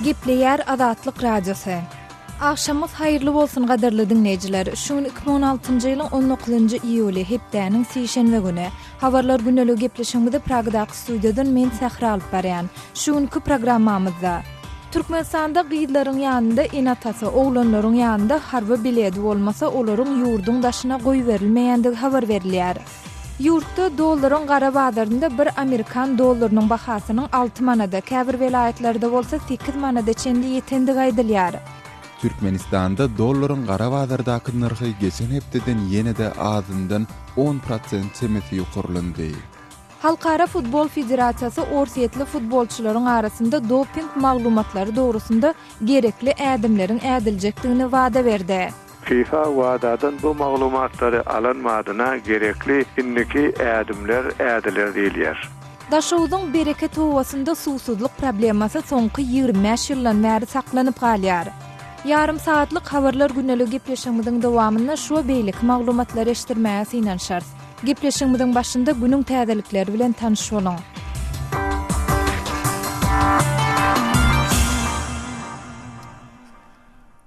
Gepleyer Azatlyk Radiosu. Akşamız hayırlı bolsun gadarly dinleyijiler. Şuň 2016-njy ýylyň 19-njy iýuly hepdäniň sişenbe güni habarlar güneligi gepleşigimizde Pragdaky studiýadan men Sahra alyp barýan. Şuňky programmamyzda Türkmenistanda gyýdlaryň ýanynda enatasy, oglanlaryň ýanynda harby biledi bolmasa olaryň ýurduň daşyna goý berilmeýändigi habar berilýär. Yurtda dollaryň gara bazarynda bir Amerikan dollarynyň bahasynyň 6 manada, käbir welaýatlerde bolsa 8 manada çendi ýetendigi aýdylýar. Türkmenistanda dollaryň gara bazardaky narhy geçen hepdeden ýene-de azyndan 10% çemeti ýokurlandy. Halkara Futbol Federasiýasy orsiýetli futbolçularyň arasynda doping maglumatlary dogrusynda gerekli ädimleriň ädiljekdigini wada berdi. FIFA wadadan bu maglumatlary alanmadyna gerekli inniki ädimler ädiler diýilýär. Daşowdyň bereket owasynda susuzlyk problemasy soňky 25 ýyldan bäri saklanyp galýar. Yarım saatlyk habarlar güneligi gepleşigimiziň dowamynda şu beýlik maglumatlary eşitdirmäge synanşar. Gepleşigimiziň başynda günüň täzelikleri bilen tanyş boluň.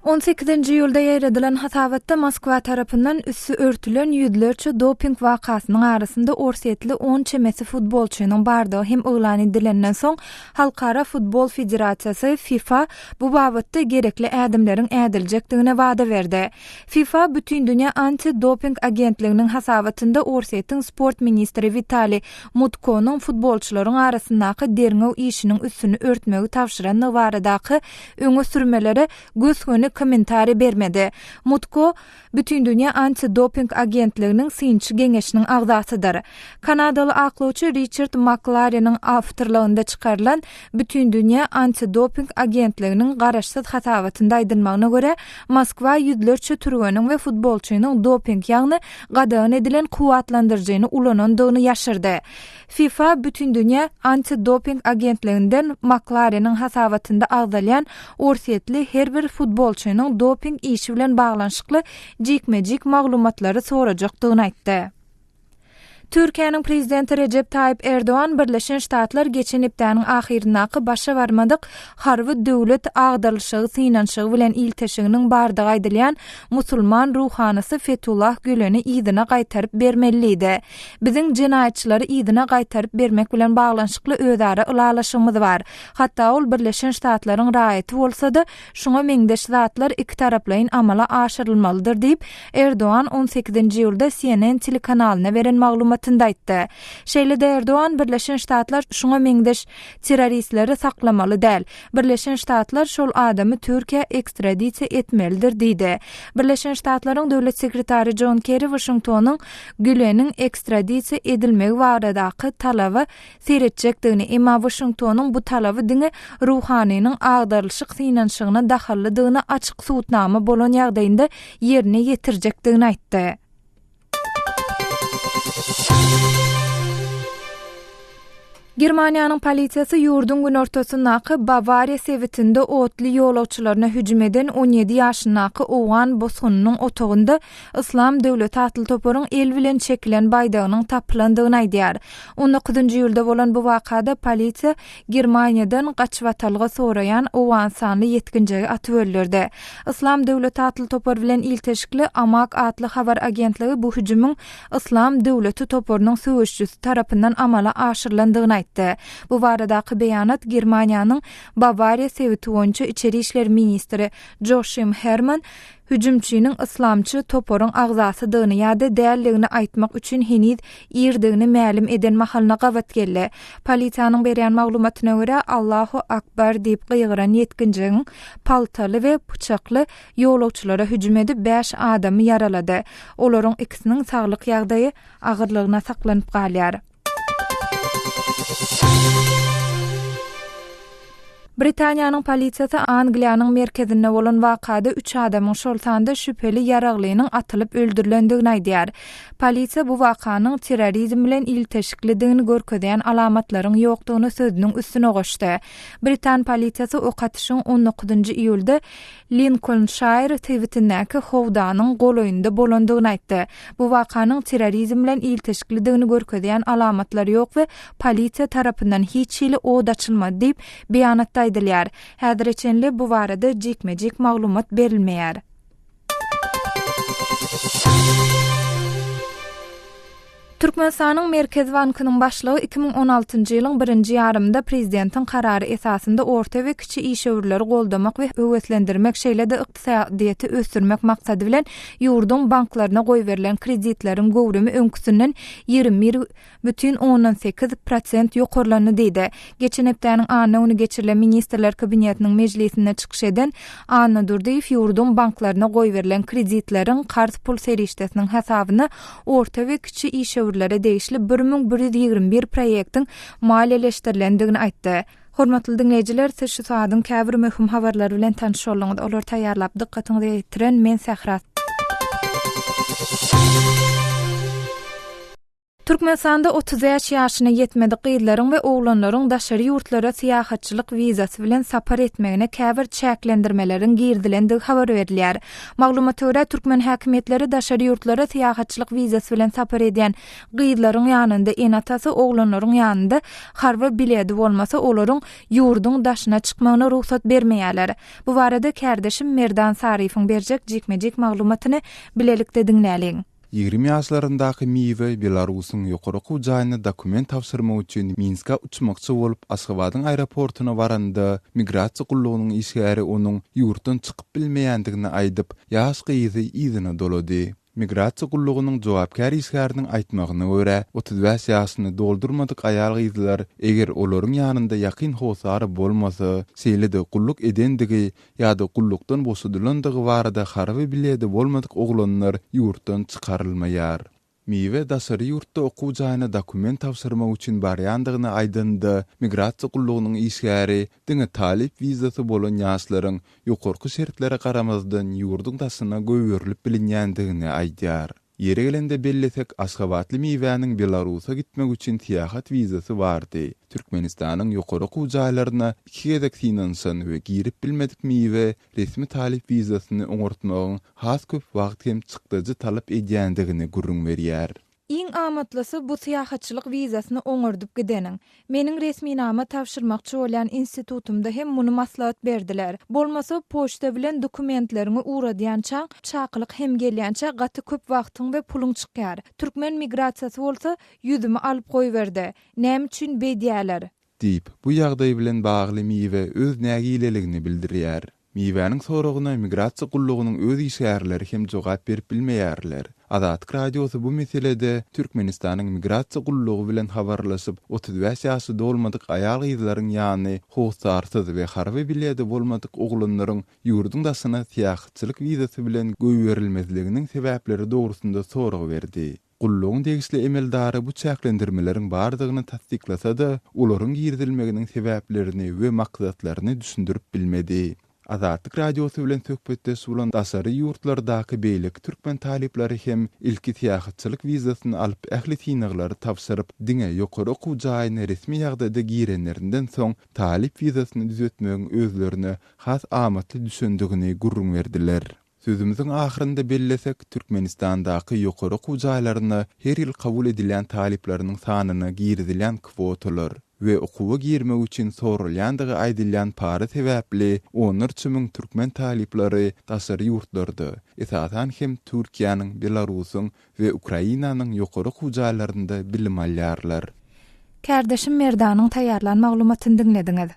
18-nji ýylda ýaýradylan hasawatda Moskwa tarapyndan üssü örtülen ýüzlerçe doping wakasynyň arasynda orsiýetli 10 çemesi futbolçunyň bardygy hem öýlan edilenden soň Halkara Futbol Federasiýasy FIFA bu babatda gerekli ädimleriň ädiljekdigine wada berdi. FIFA bütün dünýä anti-doping agentliginiň hasawatynda orsiýetiň sport ministri Vitali Mutko'nyň futbolçularyň arasyndaky derňew işiniň üstüni örtmegi tawşyranyň baradaky öňe sürmeleri göz komentari bermedi. Mutko bütün dünýä anti-doping agentliginiň synçy geňeşiniň agzasydyr. Kanadaly aklawçy Richard McLaren'in awtorlygynda çykarylan bütün dünýä anti-doping agentliginiň garaşsyz hasawatynda aýdylmagyna görä Moskwa ýüzlerçe türgeniň we futbolçunyň doping ýagny gadagyn edilen kuwatlandyrjyny ulanandygyny ýaşyrdy. FIFA bütün dünýä anti-doping agentliginden McLaren'in hasawatynda agdalýan orsiýetli her bir futbolçunyň doping işi bilen baglanşykly jikmejik maglumatlary sorajakdygyny aýtdy. Türkiýanyň prezidenti Recep Tayyip Erdoğan Birleşen Ştatlar geçen hepdäniň ahyryndaky başa barmadyk harby döwlet agdalşygy synanşygy bilen ilteşiginiň bardygy aýdylýan musulman ruhanysy Fethullah Gülen'i ýzyna gaýtaryp bermeliydi. Biziň jenaýatçylary ýzyna gaýtaryp bermek bilen baglanşykly özara ulalaşygymyz bar. Hatda ol Birleşen Ştatlaryň raýaty bolsa-da şoňa meňdeş zatlar iki taraplaryň amala aşyrylmalydyr diýip Erdoğan 18-nji ýylda CNN telekanalyna beren maglumat aýtdy. Şeýle-de Erdoğan Birleşen Ştatlar şoňa meňdeş terroristleri saklamaly däl. Birleşen Ştatlar şol adamy Türkiýe ekstradisiýa etmelidir diýdi. Birleşen Ştatlaryň döwlet sekretary John Kerry Washingtonyň Gülen'in ekstradisiýa edilmegi baradaky talaby seretjekdigini, emma Washingtonyň bu talaby diňe ruhanynyň agdarlyşyk synanşygyna dahallydygyny açyk suwtnama bolan ýagdaýynda ýerine ýetirjekdigini aýtdy. Germaniýanyň polisiýasy ýurdun gün ortasyndaky Bavariya sewitinde otly ýolagçylaryna hüjüm eden 17 ýaşyndaky owan bosgunyň otogunda Islam Döwleti atly toparyň el bilen çekilen baydagynyň tapylandygyny aýdýar. 19-njy ýylda bolan bu wakada polisiýa Germaniýadan gaçywatalga soraýan owan sanly ýetkinjigi atyp öldürdi. Islam Döwleti atly topar bilen ilteşikli Amak atly habar agentligi bu hüjümüň Islam Döwleti toparynyň söwüşçüsü tarapyndan amala aşyrlandygyny bu baradaky beýanat Germaniýanyň Bavariya sewiti boýunça içeri işler ministri Joachim Herrmann hüjümçiniň islamçy toparyň agzasydygyny ýa-da däldigini aýtmak üçin heniz ýerdigini mälim eden mahalna gawat geldi. Polisiýanyň berýän maglumatyna görä Allahu akbar diýip gyýgyran ýetkinjiň paltaly we bıçakly ýolagçylara hüjüm edip 5 adamy yaralady. Olaryň ikisiniň saglyk ýagdaýy agyrlygyna saklanyp galýar. Britaniýanyň polisiýasy Angliýanyň merkezinde bolan wakada 3 adamyň şolsanda şüpheli ýaraglynyň atylyp öldürilendigini aýdýar. Polisiýa bu wakanyň terrorizm bilen ilteşiklidigini görkezýän alamatlaryň ýokdugyny sözüniň üstüne goşdy. Britan polisiýasy o katyşyň 19-njy iýulda Lincolnshire tewitindäki howdanyň goloýunda bolandygyny aýtdy. Bu wakanyň terrorizm bilen ilteşiklidigini görkezýän alamatlary ýok we polisiýa tarapyndan hiç ýyly od açylmady diýip beýanatda aýdylýar. Häzirçenli bu barada jikmejik maglumat berilmeýär. Türkmenistanyň Merkez Bankynyň başlygy 2016-njy ýylyň 1-nji ýarymynda prezidentiň karary esasynda orta we kiçi işgörleri goldamak we öwetlendirmek şeýle-de ykdysadyýaty ösdürmek maksady bilen ýurdun banklaryna goýberilen kreditleriň göwrümi öňküsünden 21,8% ýokarlany diýdi. Geçen hepdäniň anyna uny geçirilen ministrler kabinetiniň mejlisinde çykyş eden Anna Durdiýew ýurdun banklaryna goýberilen kreditleriň karz pul serişdesiniň hesabyny orta we kiçi işgörlere değişli 1121 proýektiň maliýeleşdirilendigini aýtdy. Hormatly dinleýijiler, siz şu saatyň käbir möhüm habarlary bilen tanış bolýaňyz. Olar taýýarlap dikkatyňyzy ýetiren men Sährat. Türkmenistanda 30 ýaşyna ýetmedi gyýdlaryň we oglanlaryň daşary ýurtlara syýahatçylyk wizasy bilen sapar etmegine käbir çäklendirmelerin girdilendigi habar berilýär. Maglumat görä türkmen häkimetleri daşary ýurtlara syýahatçylyk wizasy bilen sapar edýän gyýdlaryň ýanynda enatası oglanlaryň ýanynda harba biledi bolmasa olaryň ýurdun daşyna çykmagyna ruhsat bermeýärler. Bu barada kärdeşim Merdan Sarifoň berjek jikmejik maglumatyny bilelikde dinläliň. 20 ýaşlaryndaky Miwe Belarusyň ýokaryky jaýyna dokument tapşyrmak üçin Minska uçmakçy bolup Aşgabatyň aeroportuna baranda migrasiýa gullugynyň işgäri onuň ýurtdan çykyp bilmeýändigini aýdyp ýaş gyýzy ýzyna dolady. Migrasiýa gullugynyň jogapkar işgäriniň aýtmagyna görä 35 ýaşyny doldurmadyk aýal gyzlar eger olaryň ýanynda ýakyn howsary bolmasa, seýle-de gulluk edendigi ýa-da gullukdan boşadylandygy barada harby bilýedi bolmadyk oglanlar ýurtdan çykarylmaýar. Miwe daşary ýurtda okuw jaýyna dokument tapşyrmak üçin barýandygyny aýdyndy. Migrasiýa gullugynyň işgäri diňe talip wizasy bolan ýaşlaryň ýokarky şertlere garamazdan ýurdun daşyna göwerilip bilinýändigini aýdýar. Ýere gelende bellesek Aşgabatly Miwäniň Belarusa gitmek üçin syýahat wizasy bardy. Türkmenistanyň ýokarky jaýlaryna 2 gezek finansan we girip bilmedik Miwe resmi talip wizasyny oňortmagyň has köp wagt hem çykdyjy talap edýändigini gurrun berýär. Iň amatlysı bu syýahatçylyk wizasyny oňordup gideniň. Meniň resmi nama tapşyrmakçy bolan institutumda hem muny maslahat berdiler. Bolmasa poçta bilen dokumentlerini uradýança, çakylyk hem gelýänçe gaty köp wagtyň we puluň çykýar. Türkmen migrasiýasy bolsa ýüzümi alyp goýberdi. Näme üçin beýdýärler? Diýip bu ýagdaý bilen bagly Miwe öz nägileligini bildirýär. Miwäniň soragyna migrasiýa gullugynyň öz işgärleri hem jogap berip bilmeýärler. Adatlyk radiosy bu meselede Türkmenistanyň migrasiýa gullugy bilen habarlaşyp 35 ýaşy dolmadyk aýal gyzlaryň ýany howsarsyz we harby bilýedi bolmadyk oglanlaryň ýurdun daşyna syýahatçylyk wizasy bilen göwerilmezliginiň sebäpleri dogrusynda sorag berdi. Gullugyň degişli emeldary bu çäklendirmeleriň bardygyny tasdiklasa-da, olaryň girdilmeginiň sebäplerini we maksatlaryny düşündirip bilmedi. Adatlyk radiosy bilen söhbetde sulan daşary ýurtlardaky beýlik türkmen talipleri hem ilki syýahatçylyk wizasyny alyp ähli synaglary tapşyryp diňe ýokary okuw jaýyna resmi ýagdaýda girenlerinden soň talip wizasyny düzeltmegiň özlerine has amatly düşündigini gurrun berdiler. Sözümüzün ahyrynda bellesek Türkmenistandaky ýokary okuw jaýlaryna her ýyl kabul edilen talipleriniň sanyny girdilen kwotalar we okuwa girmek üçin sorulýandygy aýdylýan para sebäpli 13 000 türkmen talipleri daşary ýurtlarda, esasan hem Türkiýanyň, Belarusyň we Ukrainanyň ýokary okuw jaýlarynda bilim alýarlar. Kärdeşim Merdanyň taýýarlan maglumatyny dinlediňiz.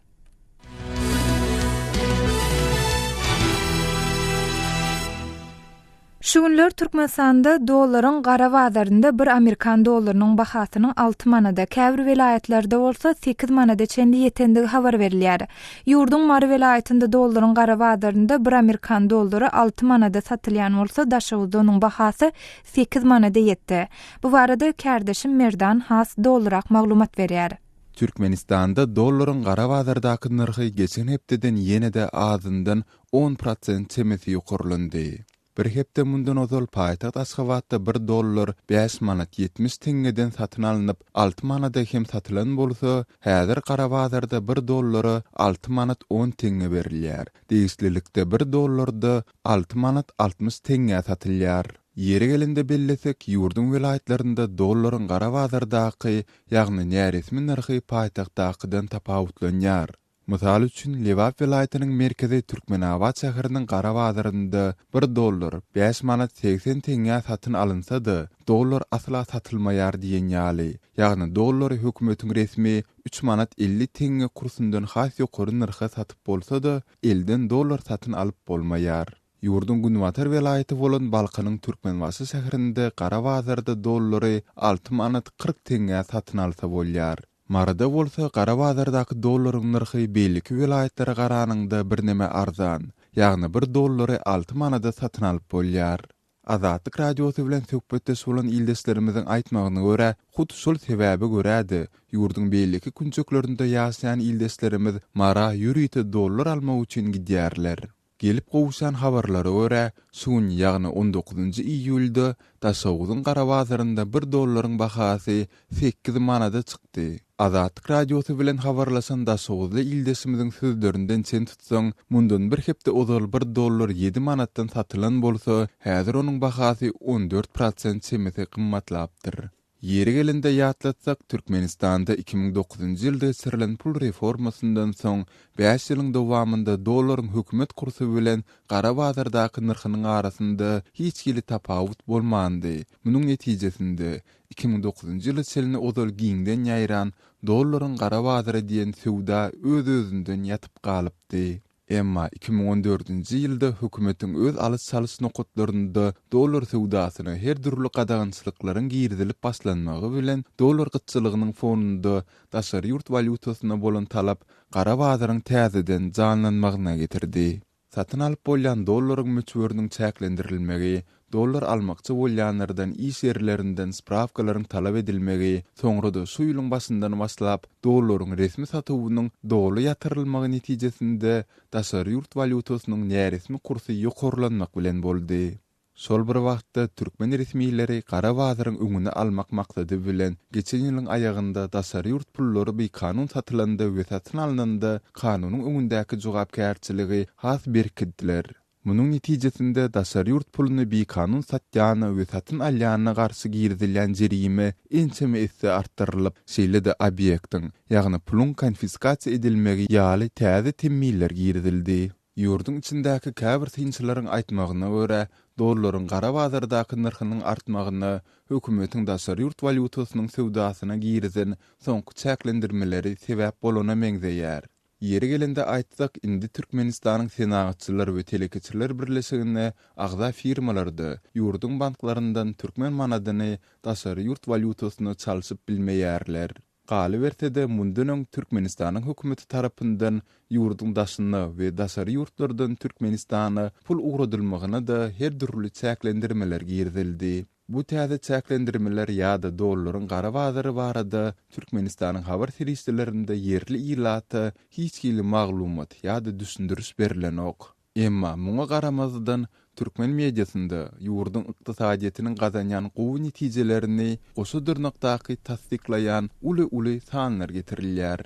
Şu günler Türkmenistanda dollaryň gara bazarynda bir Amerikan dollarynyň bahasynyň 6 manada, käbir welaýatlerde bolsa 8 manada çenli ýetendigi habar berilýär. Ýurdun Mary welaýatynda dollaryň gara bazarynda bir Amerikan dollary 6 manada satylýan bolsa, daşawda onuň bahasy 8 manada ýetdi. Bu barada kärdeşim Merdan has dollarak maglumat berýär. Türkmenistanda dollaryň gara bazardaky narhy geçen hepdeden ýene-de azyndan 10% çemesi ýokarlandy. Bir hepde mundan ozal paýtaht Aşgabatda 1 dollar 5 manat 70 tengeden satyn alynıp 6 manada hem satylan bolsa, häzir gara bazarda 1 dollary 6 manat 10 tenge berilýär. Degişlilikde 1 dollarda 6 manat 60 tenge satylýar. Ýere gelende bellesek ýurdun welaýatlarynda dollaryň gara bazardaky, ýagny näresmi narhy paýtahtdakydan tapawutlanýar. Mysal üçin Lewap welaýatynyň merkezi Türkmenabad şäheriniň Garabazarynda $1 5 manat 80 teňe satyn alynsa-da, dollar asla satylmaýar diýen ýaly. Ýagny dollary hökümetiň resmi 3 manat 50 teňe kursundan has ýokary narha satyp bolsa-da, elden dollar satyn alyp bolmaýar. Ýurdun Günwatar welaýaty bolan Balkanyň Türkmenbaşy şäherinde Garabazarda dollary 6 manat 40 teňe satyn alsa bolýar. Marada bolsa Garabazardaky dollaryň narhy belki welaýatlary garanyňda birneme arzan, ýagny $1 6 manada satyn alyp bolýar. Azatlyk radiosy bilen söhbetde bolan ildeslerimiziň aýtmagyna görä, hut şol sebäbe görädi. Ýurdun belki günçeklerinde ýaşaýan ildeslerimiz mara ýürüýte dollar almak üçin gidýärler. Gelip gowuşan habarlara görä, suň ýagny 19-njy iýulda Daşogyň Garabazarynda $1 bahasy 8 manada çykdy. Azatlyk radiosy bilen habarlaşan Daşogly ildesimiziň sözlerinden sen tutsaň, mundan bir hepde ozal $1 7 manatdan satylan bolsa, häzir onuň bahasy 14% çemese gymmatlapdyr. Yeri gelende ýatlatsak, Türkmenistanda 2009-njy ýylda geçirilen pul reformasyndan soň 5 ýylyň dowamında dollaryň hökümet kursy bilen Garabazardaky narhynyň arasynda hiç kili tapawut bolmandy. Munyň netijesinde 2009-njy ýyly çelini ozal giňden ýaýran dollaryň Garabazara diýen söwda öz-özünden ýatyp galypdy. Emma 2014-nji ýylda hökümetiň öz alys-salys nokatlarynda dollar söwdasyny her türlü gadagynçylyklaryň girdilip başlanmagy bilen dollar gytçylygynyň fonunda daşary ýurt valyutasyna bolan talap Garabazaryň täzeden janlanmagyna getirdi. Satyn alyp bolýan dollaryň möçberiniň çäklendirilmegi, dollar almakçy bolýanlardan iş yerlerinden spravkalaryň talap edilmegi, soňra da şu ýylyň başyndan başlap dollaryň resmi satywynyň dogry ýatyrylmagy netijesinde daşary ýurt valyutasynyň näresmi kursy ýokarlanmak bilen boldy. Şol bir wagtda Türkmen resmiýetleri Garabazaryň öňüne almak maksady bilen geçen ýylyň aýagynda daşary ýurt pullary bir kanun satylanda we satyn alynanda kanunyň öňündäki jogapkärçiligi has berkitdiler. Munyň netijesinde daşary ýurt puluny bir kanun satýany we satyn alýanyna garşy girdilen jerime ençeme esse artdyrylyp, şeýle-de obyektiň, ýagny pulun konfiskasiýa edilmegi ýaly täze temmiller girdildi. Ýurdun içindäki käbir synçylaryň aýtmagyna görä, dollaryň Garabazardaky narhynyň artmagyny hökümetiň daşary ýurt valyutasynyň söwdasyna girdilen soňky çäklendirmeleri sebäp bolana meňzeýär. Yeri gelende aýtsak, indi Türkmenistanyň senagatçylar we telekeçiler birleşigine agza firmalarda ýurdun banklaryndan türkmen manadyny daşary ýurt valyutasyna çalyşyp bilmeýärler. Galy berse-de mundan Türkmenistanyň hökümeti tarapyndan ýurdun daşyny we daşary ýurtlardan Türkmenistana pul ugradylmagyna da her türlü çäklendirmeler girdildi. Bu täze çäklendirmeler ýa-da dollaryň Garabazary barada Türkmenistanyň habar serisilerinde yerli ýylaty hiç kili maglumat ýa-da düşündürüş berilen ok. Emma muňa garamazdan Türkmen mediasynda ýurdun ykdysadyetiniň gazanýan gowy netijelerini oşu dyrnakdaky tasdiklaýan uly sanlar getirilýär.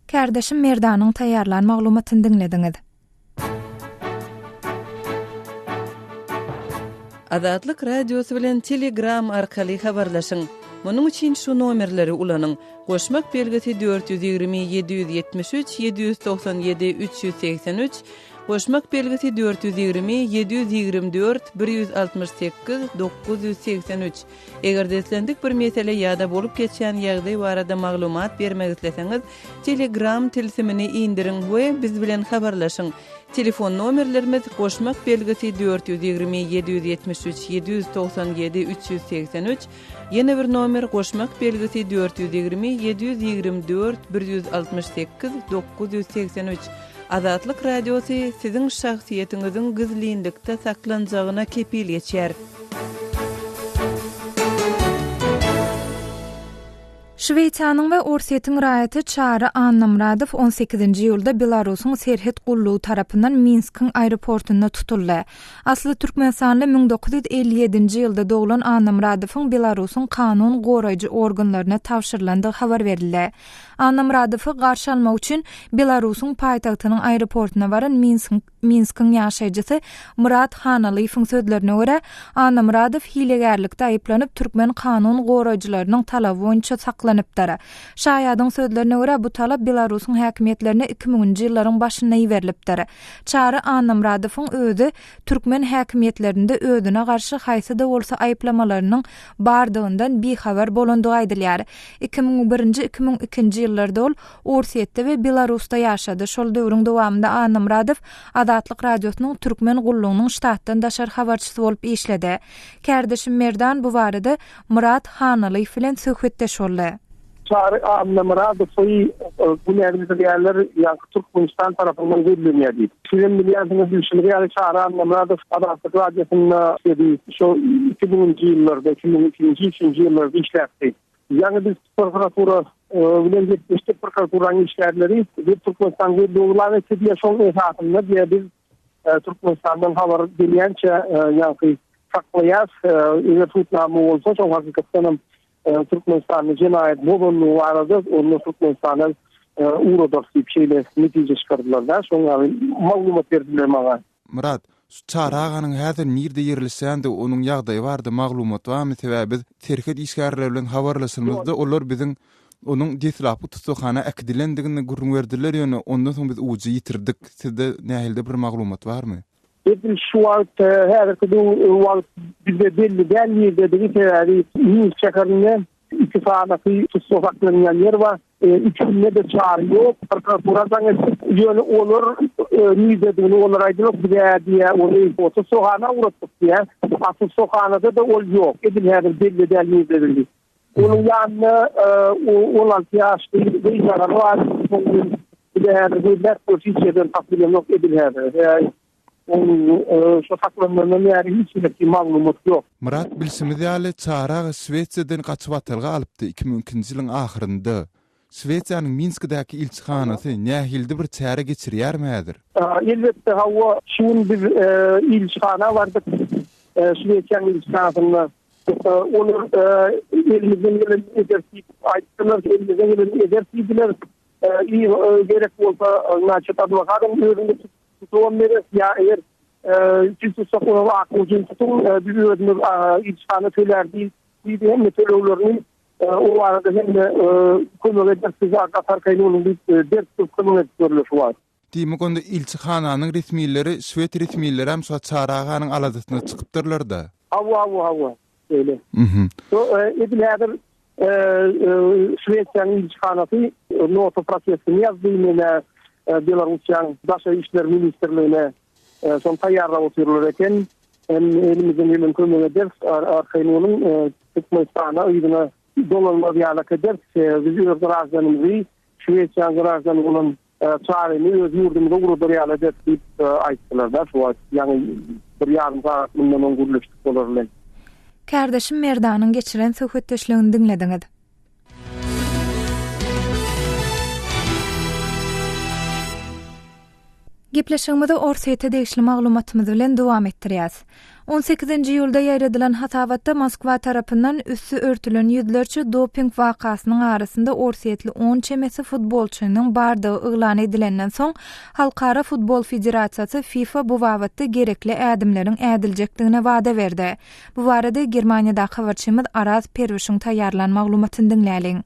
Kärdeşim Merdanyň taýýarlan maglumatyny dinlediňiz. Azatlyk radiosu bilen Telegram arkaly habarlaşyň. Munyň üçin şu nomerleri ulanyň. Goşmak belgisi 420 773 797 383, goşmak belgisi 420 724 168 983. Eger deslendik bir mesele ýa-da bolup geçen ýagdaý barada maglumat bermek isleseňiz, Telegram tilsimini indirin we biz bilen habarlaşyň. Telefon nomerlerimiz goşmak belgisi 420 773 797 383, ýene bir nomer goşmak belgisi 420 724 168 983. Azatlyk radiosu siziň şahsiýetiňiziň gizlilikde saklanjagyna kepil ýetýär. Şweýçanyň we Orsetiyň raýaty Çara Annamradow 18-nji ýylda Belarusyň serhet gullugy tarapyndan Minskiň aeroportunda tutuldy. Asly Türkmenistanly 1957-nji ýylda doglan Annamradowyň Belarusyň kanun goraýjy organlaryna tapşyrylandygy habar berildi. Annamradowy garşy almak üçin Belarusyň paýtagtynyň aeroportuna baran Minskiň ýaşaýjysy Murat Hanalyýewiň sözlerine görä, Annamradow hilegärlikde aýyplanyp Türkmen kanun goraýjylarynyň talaby boýunça saklanyp ýanıpdyr. Şaýadyň sözlerine görä bu talap Belarusyň häkimetlerine 2000-nji ýyllaryň başynda berilipdir. Çary Annamradowyň özü türkmen häkimetlerinde özüne garşy haýsy da bolsa aýplamalarynyň bardygyndan bihabar bolandygy aýdylýar. 2001-nji 2002-nji ýyllarda ol Orsetde we Belarusda ýaşady. Şol döwrüň dowamında Annamradow Adatlyk radiosynyň türkmen gullugynyň ştatdan daşar habarçysy bolup işledi. Kardeşim Merdan bu barada Murat Hanaly bilen söhbetdeş boldy. Çary Annamradowy bu nerede diýerler ýa Türkmenistan tarapyndan görülýärdi. Şeýle bilýärdiňiz düşünýär ýa Çary Annamradow Adatlyk radiosyna şeýdi. Şo 2000-nji ýyllarda 2002-nji ýyllarda işläpdi. Ýani biz prokuratura bilen geçmişte prokuraturanın işlerleri bir Türkmenistan görülýär ve diýe şol esasında diýe biz Türkmenistandan habar gelýänçe ýa-ni saklaýas ýa tutnamy bolsa şol hakykatdan Türkmenistan'ın cinayet bobunluğu vardı. Onu Türkmenistan'ın uğradık şeyle netice çıkardılar da. Sonra maglumat verdiler bana. Murat, Çary aganyň häzir nirde ýerleşsände onuň ýagdaýy bardy, maglumat barmy sebäbi terket işgärler bilen habarlaşymyzda olar biziň onuň detlapy tutsakhana akdilendigini gurrun berdiler ýöne ondan soň biz uji ýitirdik. Sizde nähilde bir maglumat barmy? Etil şu wagt her wagt bizde belli ýerde diýip ýa-ni çekarynda ittifaqy tutsaklaryň ýeri bar. İçinde de çağrı yok. Prokuraturan ýöne olur nizedini olar aýdylyp diye onu foto soğana uğratıp diye. Asıl soğanada da ol yok. Edil her belli nizedildi. Onun yanına 16 yaşlı bir insan var. Bir de her bir pozisyondan takdirem yok edil her. Şu saklanmanın ýeri hiç maglumat yok. Murat bilsimiz ýaly Çary Swediýadan gaçyp atylga alypdy 2002-nji ýylyň ahyrynda. Swediýanyň Minskdäki ilçihanasy nähilde bir çäre geçirýärmi häzir? Elbetde hawa şuň bir ilçihana bardy. Swediýanyň ilçihanasynda olur elimizden gelen edersip aýtdylar, elimizden gelen edersipdiler. Gerek bolsa naçyt adwokatym özünde tutuwan berip ýa eger tutsak onu akujyn tutun bir özüne ilçihana tölerdi. Diýdi hem töleýlerini o arada hem kömek edersiz arkatarkaýyn onu bir dert kömek görülýär şu var. Diýmek onda ilçihananyň resmiýetleri, Swed resmiýetleri hem şu Çary aganyň aladysyna çykypdyrlar da. Hawa öyle. Edil häzir Swediýanyň ilçihanasy nota prosesini ýazdy Belarusyň daşa işler ministrligine son taýýarlap oturýarlar eken. Elimizden gelen kömek ederiz. Arkaýyn onuň Türkmenistana ýygyna dolanma diýerler eder. Biz öz razanymyzy Swediýanyň razany bolan çaryny öz ýurdumyzda uğradyrylar diýip aýtdylar da. Şu ýani bir ýarym saat mundan oň gürleşdik bolarlar. Kardeşim Merdanyň geçiren söhbetdeşligini dinlediňiz. Gepleşigimizi Orsetde degişli maglumatymyz bilen dowam etdirýäs. 18-nji ýylda ýaýradylan hasawatda Moskwa tarapyndan üssü örtülen ýüzlerçe doping wakasynyň arasynda Orsetli 10 çemesi futbolçunyň bardygy yglan edilenden soň Halkara Futbol Federasiýasy FIFA bu wagtda gerekli ädimleriň ädiljekdigine wada berdi. Bu barada Germaniýada habarçymyz Araz Perwişiň taýýarlan maglumatyny dinläliň.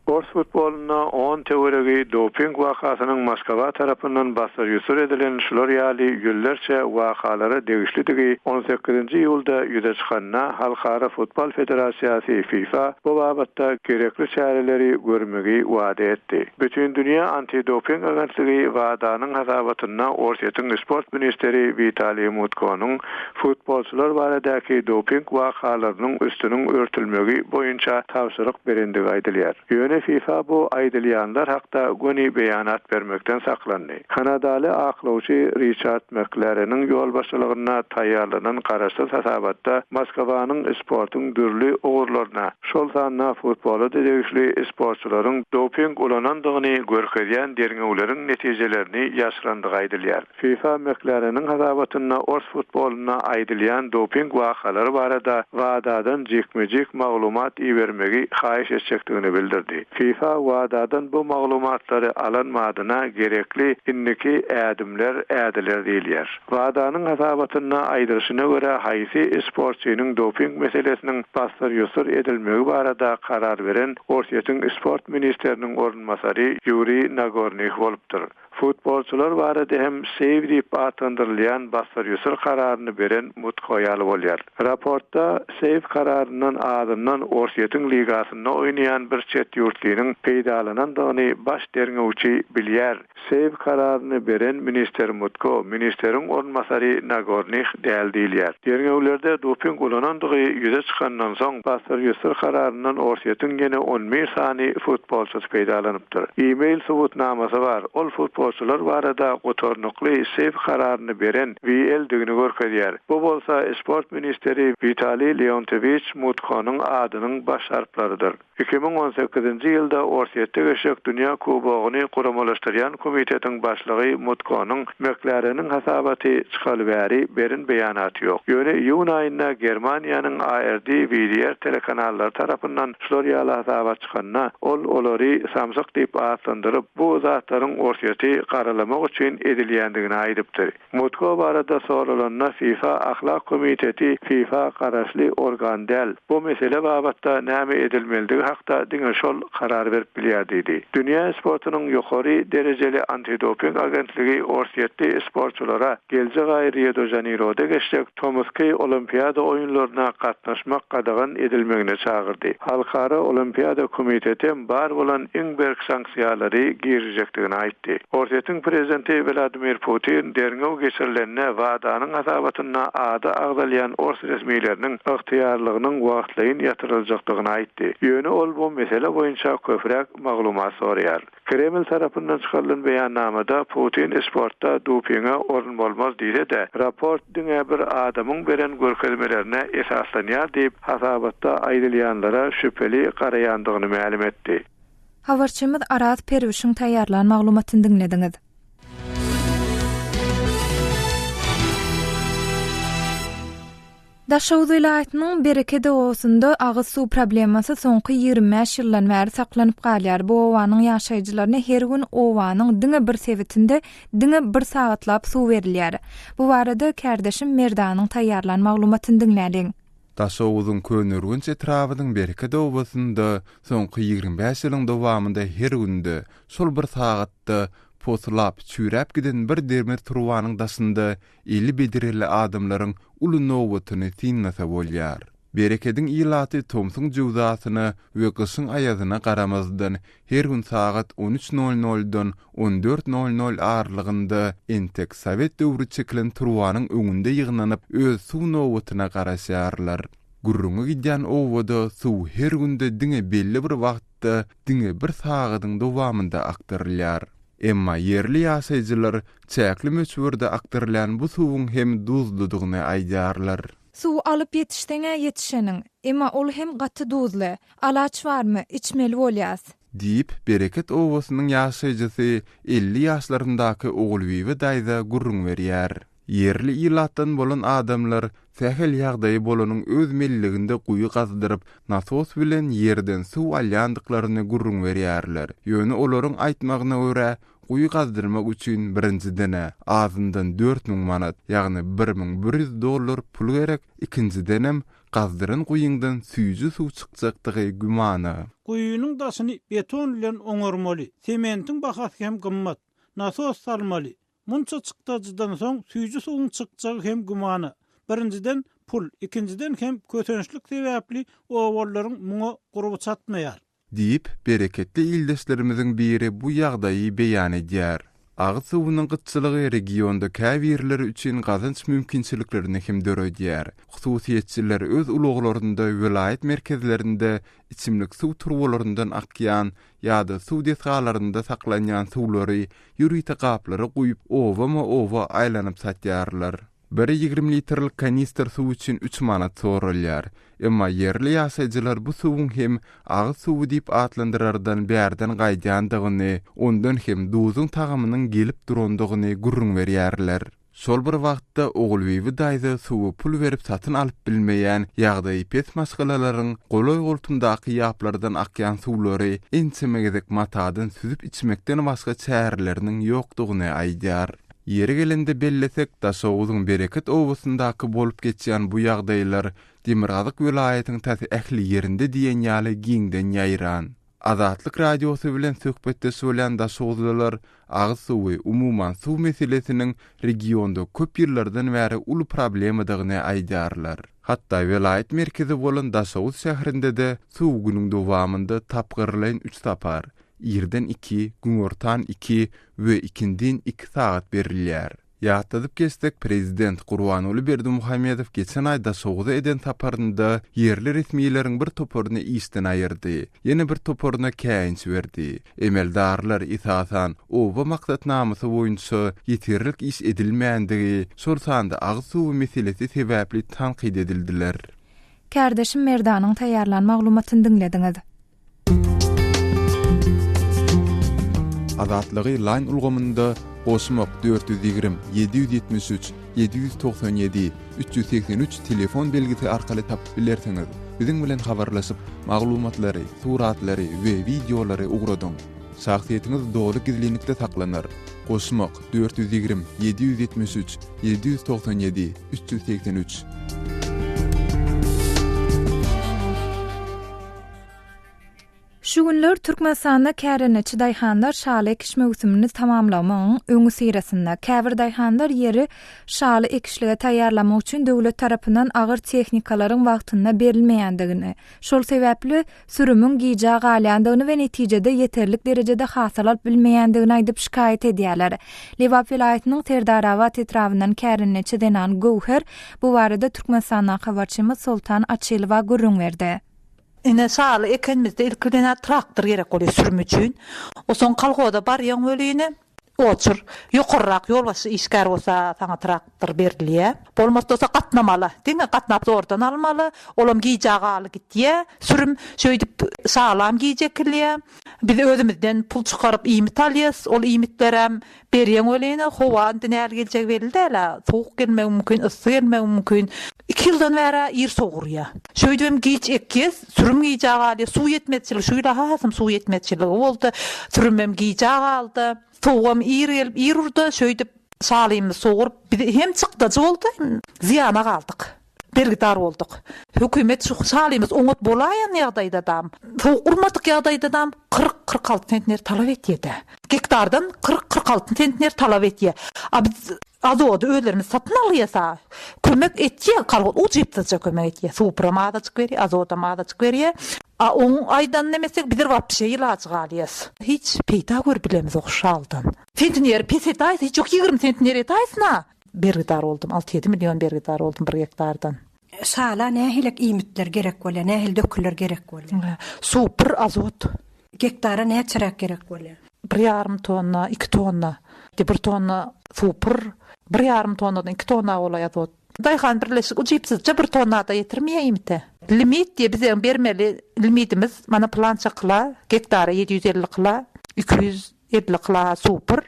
Sport futboluna 10 teorigi doping wakasynyň Moskwa tarapyndan basdyrýysy edilen şular ýaly ýyllarça wakalary degişlidigi 18-nji ýylda ýüze çykanyna Halkara Futbol Federasiýasy FIFA bu babatda gerekli çäreleri görmegi wada etdi. Bütün dünýä antidoping agentlygy wadanyň hasabatyna Orset'in sport ministeri Vitaliy Mutkowyň futbolçular baradaky doping wakalarynyň üstüniň örtülmegi boýunça tapşyryk berendigi aýdylýar. FIFA bu aýdylýanlar hakda göni beýanat bermekden saklandy. Kanadaly aklawçy Richard McLaren'in ýol başçylygyna taýýarlanan garaşsyz hasabatda Moskwanyň sportyň dürli ogurlaryna, şol sanna futbola degişli sportçylaryň doping ulanandygyny görkezýän derňewleriň netijelerini ýaşyrandygy aýdylýar. FIFA McLaren'in hasabatyna ors futboluna aýdylýan doping wakalary barada wadadan jekmejek maglumat iýermegi haýyş etjekdigini bildirdi. bildirdi. FIFA wadadan bu maglumatları alanmadyna gerekli inniki ädimler ädiler diýilýär. Wadaның hasabatyna aýdyryşyna görä haýsy sportçynyň doping meselesiniň bastyrýosur edilmegi barada karar beren Orsiýetiň sport ministeriniň ornmasary Yuri Nagorny bolupdyr. Futbolçular barada hem sevdip atandyrylýan bastyrýosur kararyny beren mutkoýaly bolýar. Raportda sev kararyndan adından Orsiýetiň ligasynda oýnaýan bir çet ýurtlynyň peýdalanandygyny baş derňewçi bilýär. Sev kararyny beren minister Mutko, ministeriň ornmasary Nagorny däldilýär. Derňewlerde doping ulanandygy ýüze çykandan soň bastyrýosur kararyndan Orsiýetiň gene 11 sany futbolçusy peýdalanypdyr. E-mail subutnamasy bar. Ol futbolçular barada gotornukly sev kararyny beren VL digini görkezýär. Bu bolsa sport ministeri Vitaliy Leontovich Mutkonyň adynyň baş harflarydyr. 2018-nji ýylda Orsiýetde geçek dünýä kubogyny guramalaşdyrýan komitetiň başlygy Mutkonyň mekleriniň hasabaty çykalybery berin beýanaty ýok. Ýöne ýuwun aýynda Germaniýanyň ARD WDR telekanallary tarapyndan şol ýaly hasabat çykanyna ol olary samsyk diýip atlandyryp bu zatlaryň Orsiýeti garalamak üçin edilýändigini aýdypdyr. Mutko barada sorulanyna FIFA ahlak komiteti FIFA garaşly organ däl. Bu mesele babatda näme edilmeligi hakda diňe şol karar berip bilýär diýdi. Dünýä sportunyň ýokary derejeli antidoping agentligi Orsiýetde sportçulara geljek aý Rio de Janeiro'da geçecek Tomski Olimpiada oýunlaryna gatnaşmak gadagan edilmegine çağırdy. Halkara Olimpiada komiteti bar bolan iň berk sanksiýalary girjekdigini aýtdy. Orsiýetiň prezidenti Vladimir Putin derňew geçirilenine Wadanyň hasabatyna ady agdalýan Ors resmiýetleriniň ygtyýarlygynyň wagtlaýyn ýatyryljakdygyny aýtdy. Ýöne ol bu mesele boýunça köpräk maglumat sorýar. Kreml tarapyndan çykarylan beýannamada Putin sportda dopinge orun bolmaz diýdi-de, raport diňe bir adamyň beren görkezmelerine esaslanýar diýip hasabatda aýdylýanlara şüpheli garaýandygyny ma'lum etdi. Habarçymyz Araz Perwişiň taýýarlanan maglumatyny dinlediňiz. Daşow vilayatynyň Bereke dowasynda agyz suw problemasy soňky 25 ýyldan bäri saklanyp galýar. Bu owanyň ýaşaýjylaryna her gün owanyň diňe bir sebitinde diňe bir sagatlap suw berilýär. Bu barada kärdeşim Merdanyň taýýarlanan maglumatyny dinlädiň. Daşowuzyň könürgünç etrabynyň Bereke dowasynda soňky 25 ýylyň dowamynda her günde şol bir sagatda poslap çüräp giden bir dermer turwanyň daşynda 50 bedireli adamlaryň uly nowatyny tinnasa bolýar. Berekediň ilaty Tomsun jowzatyny we gyşyň aýazyna garamazdan her gün sagat 13:00-dan 14:00 aralygynda entek Sowet döwrü çekilen turwanyň öňünde ýygnanyp öz suw nowatyna garaşýarlar. Gurrungy gidýän owada suw her günde diňe belli bir wagtda diňe bir sagatyň dowamynda aktarylýar. Emma yerli ýaşaýjylar çäkli möçberde aktarılan bu suwun hem duzludygyny aýdýarlar. Suw alyp ýetişdiňe ýetişeniň, emma ol hem gaty duzly. Alaç barmy, içmeli bolýas. Diýip Bereket owasynyň ýaşaýjysy 50 ýaşlaryndaky ogulwyby daýda gurrun berýär. Yerli ilatdan bolan adamlar sähel ýagdaýy bolanyň öz melliginde guýy gazdyryp nasos bilen ýerden suw alýandyklaryny gurrun berýärler. Ýöne olaryň aýtmagyna görä guýy gazdyrmak üçin birinciden azyndan 4000 manat, ýagny $1100 pul gerek, ikinciden hem gazdyryn guýyňdan süýjü suw çykjakdygy gümany. Guýynyň daşyny beton bilen oňarmaly, sementiň bahasy hem gymmat, nasos salmaly. Munça çykdagydan soň süýjü suwuň çykjagy hem gümany. Birinciden pul, ikinciden hem kötençlik sebäpli owallaryň muňa gurup çatmaýar. Diýip bereketli ildeşlerimiziň biri bu ýagdaýy beýan edýär. Agyz suwunyň gyçylygy regionda käbirler üçin gazanç mümkinçiliklerini hem döredýär. Hususiýetçiler öz uluglarynda vilayet merkezlerinde içimlik suw turwalaryndan akýan ýa-da suw desgalarynda saklanýan suwlary ýürüýte gaplary goýup owa aýlanyp satýarlar. 120 litrlik kanister suw üçin 3 manat sorulýar. Emma yerli ýaşaýjylar bu suwun hem agyz suwu diýip atlandyrardan bärden gaýdandygyny, ondan hem duzyň tagamynyň gelip durandygyny gurrun berýärler. Şol bir wagtda ogulwyby daýzy suwy pul berip satyn alyp bilmeýän ýagdaý pes maskalaryň goloy goltumdaky ýaplardan akýan suwlary ençemegedek matadan süzüp içmekden başga çäreleriniň ýokdugyny aýdýar. Yeri gelende bellesek Daşoğuzun Bereket Owasyndaky bolup geçýän bu ýagdaýlar Demirgazyk welaýatynyň täze ähli ýerinde diýen ýaly giňden ýaýran. Azatlyk radiosy bilen söhbetde söýlen Daşoğuzlar agyz suwy umuman suw meselesiniň regionda köp ýyllardan bäri uly problemadygyny aýdýarlar. Hatda welaýat merkezi bolan Daşoğuz şäherinde de suw günüň dowamında tapgyrlaýan 3 tapar, ýerden 2, güňortan 2 we ikindin 2 saat berilýär. Ýatadyp geçsek Prezident Gurbanuly Berdimuhammedow geçen aýda Daşoğuza eden taparynda yerli resmiýetleriň bir toparyny ýyşdan aýyrdy. Ýene bir toparyna käýinç berdi. Emeldarlar isasan oba maksatnamysy boýunça ýeterlik iş edilmeýändigi, şol sanda agyz suwy meselesi sebäpli tanqid edildiler. Kardeşim Merdanyň taýýarlan maglumatyny dinlediňiz. Azatlygy line ulgamynda Goşmak 420 773 797 383 telefon belgisi arkaly tapyp bilersiňiz. Biziň bilen habarlaşyp maglumatlary, suratlary we videolary ugradyň. Şahsiýetiňiz dogry gizlilikde saklanar. Goşmak 420 773 797 383. Şu günler Türkmenistanda kärençi daýhanlar şaly ekiş mewsümini tamamlamagyň öňü sirasynda. Käbir daýhanlar ýeri şaly ekişlige taýýarlamak üçin döwlet tarapyndan agyr tehnikalaryň wagtynda berilmeýändigini, şol sebäpli sürümüň giýjä galýandygyny we netijede ýeterlik derejede hasal alyp bilmeýändigini aýdyp şikaýet edýärler. Lewap vilayatynyň Terdarawat etrafyndan kärençi denan Gowher bu barada Türkmenistandan habarçymyz Sultan Açylywa gurrun berdi. Ine şaly ekenmizde ilkiden traktor gerek bolýar sürüm üçin. O son kalgoda barýan bölüni oçur, ýokurrak ýol başy işgär bolsa saňa traktor berilýär. Bolmasa gatnamaly. Diňe gatnap ordan almaly. Olam giýjä galy gitýär. Sürüm şöýdip sağlam giýjekilýär. Biz özümizden pul çykaryp iýmit alýas. Ol iýmitlerem berýän bölüni howa dinär geljek berildi. Soğuk gelmek mümkin, ısy gelmek mümkin. 2 ýyldan bäri ýer sogurýar. Şöýdüm giç ekkes, sürüm giýjä galy, suw ýetmezçiligi, şuýla hasam suw ýetmezçiligi boldy. Sürümem giýjä galdy. Soğum ýer urdy, şöýdip salymyz sogurup, hem çykdyjy boldy, ziýana galdyk. Bergidar boldyk. Hökümet şu salymyz oňat bolaýan ýagdaýda dam, soğuk urmadyk ýagdaýda dam 40-46 sentner talap etýärdi. Hektardan 40-46 sentner talap etýär. Azoda öýlerimiz satyn alýasa, kömek etýär, kalgot ujypdyja kömek etýär. Supramada çykýar, azoda mada çykýar. On aydan nemesek bidir wapşe ilaç galyas. Hiç peýda gör bilemiz okşaldan. Sentner pesetay hiç yok 20 sentner etaýsna. Bergidar oldum, 6-7 milyon bergidar oldum 1 hektardan. Sala nähilek iýmitler gerek bolýar, nähil döküller gerek bolýar. Super azot. Hektara näçerek gerek bolýar? 1,5 tonna, 2 tonna. 1 tonna super, 1,5 tonnadan 2 tonna bolýar azot. Daýhan birleşik ujypsyzja 1 tonnada ýetirmeýärmite. Limit diye bize bermeli limitimiz mana plança kıla, hektara 750 kıla, 250 kıla super,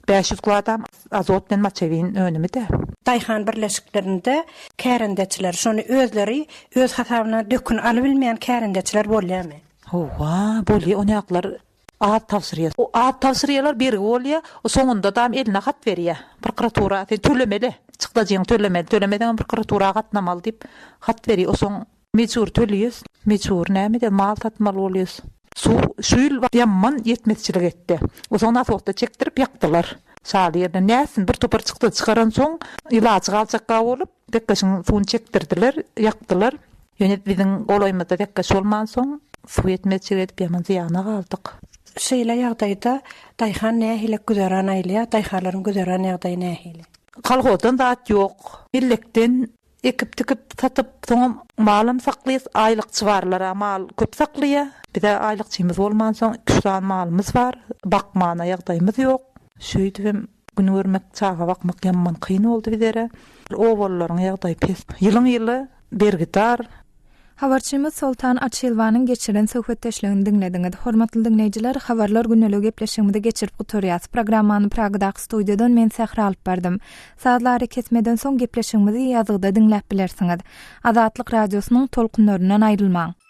500 kıladan azot bilen maçevin önümü de. Daýhan birleşiklerinde kärendeçiler şonu özleri öz hasabyna dökün alyp bilmeýän kärendeçiler bolýarmy? Owa, bolýar onýaklar Aat tavsiye. O aat tavsiyeler bir bolýar, o soňunda da eline hat berýär. Prokuratura tölemeli. Çykdagyň tölemeden prokuratura gatnamaly dip hat berýär. O soň mecbur töleýäs. Mecbur näme mal tatmaly bolýas. Şuýl ýamman ýetmezçilik etdi. O soň asokda çekdirip ýakdylar. Şalyerden näsin bir topar çykdy çykaran soň ilaç galçakka bolup dekkaşyň suwun çekdirdiler, ýakdylar. Ýönet biziň golaýmazda dekkaş bolman soň suw ýetmezçilik edip ýaman ziýana galdyk. Şeýle ýagdaýda daýhan nähile güzeran aýlýar, daýhanlaryň güzeran ýagdaýy nähile? Kalgodan zat ýok. Birlikden ekip tikip satyp soň malym saklaýas, aýlyk çyvarlara mal köp saklaýar. Bize aýlyk çyýmyz bolman soň 3 tan malymyz bar, bakmana ýagdaýymyz ýok. Şöýdüm gün görmek, çağa bakmak ýamman kyn boldy bizlere. O bollaryň ýagdaýy pes. Ýylyň ýyly bergidar. Habarçymyz Sultan Açylwanyň geçiren söhbetdeşligini diňlediňiz. Hormatly dinleýijiler, habarlar güneligi gepleşigimizde geçirip guturýas. Programmany Pragdaky studiýadan men Sähra alyp berdim. Saatlary kesmeden soň gepleşigimizi ýazgyda diňläp bilersiňiz. Azatlyk radiosynyň tolkunlaryndan aýrylmaň.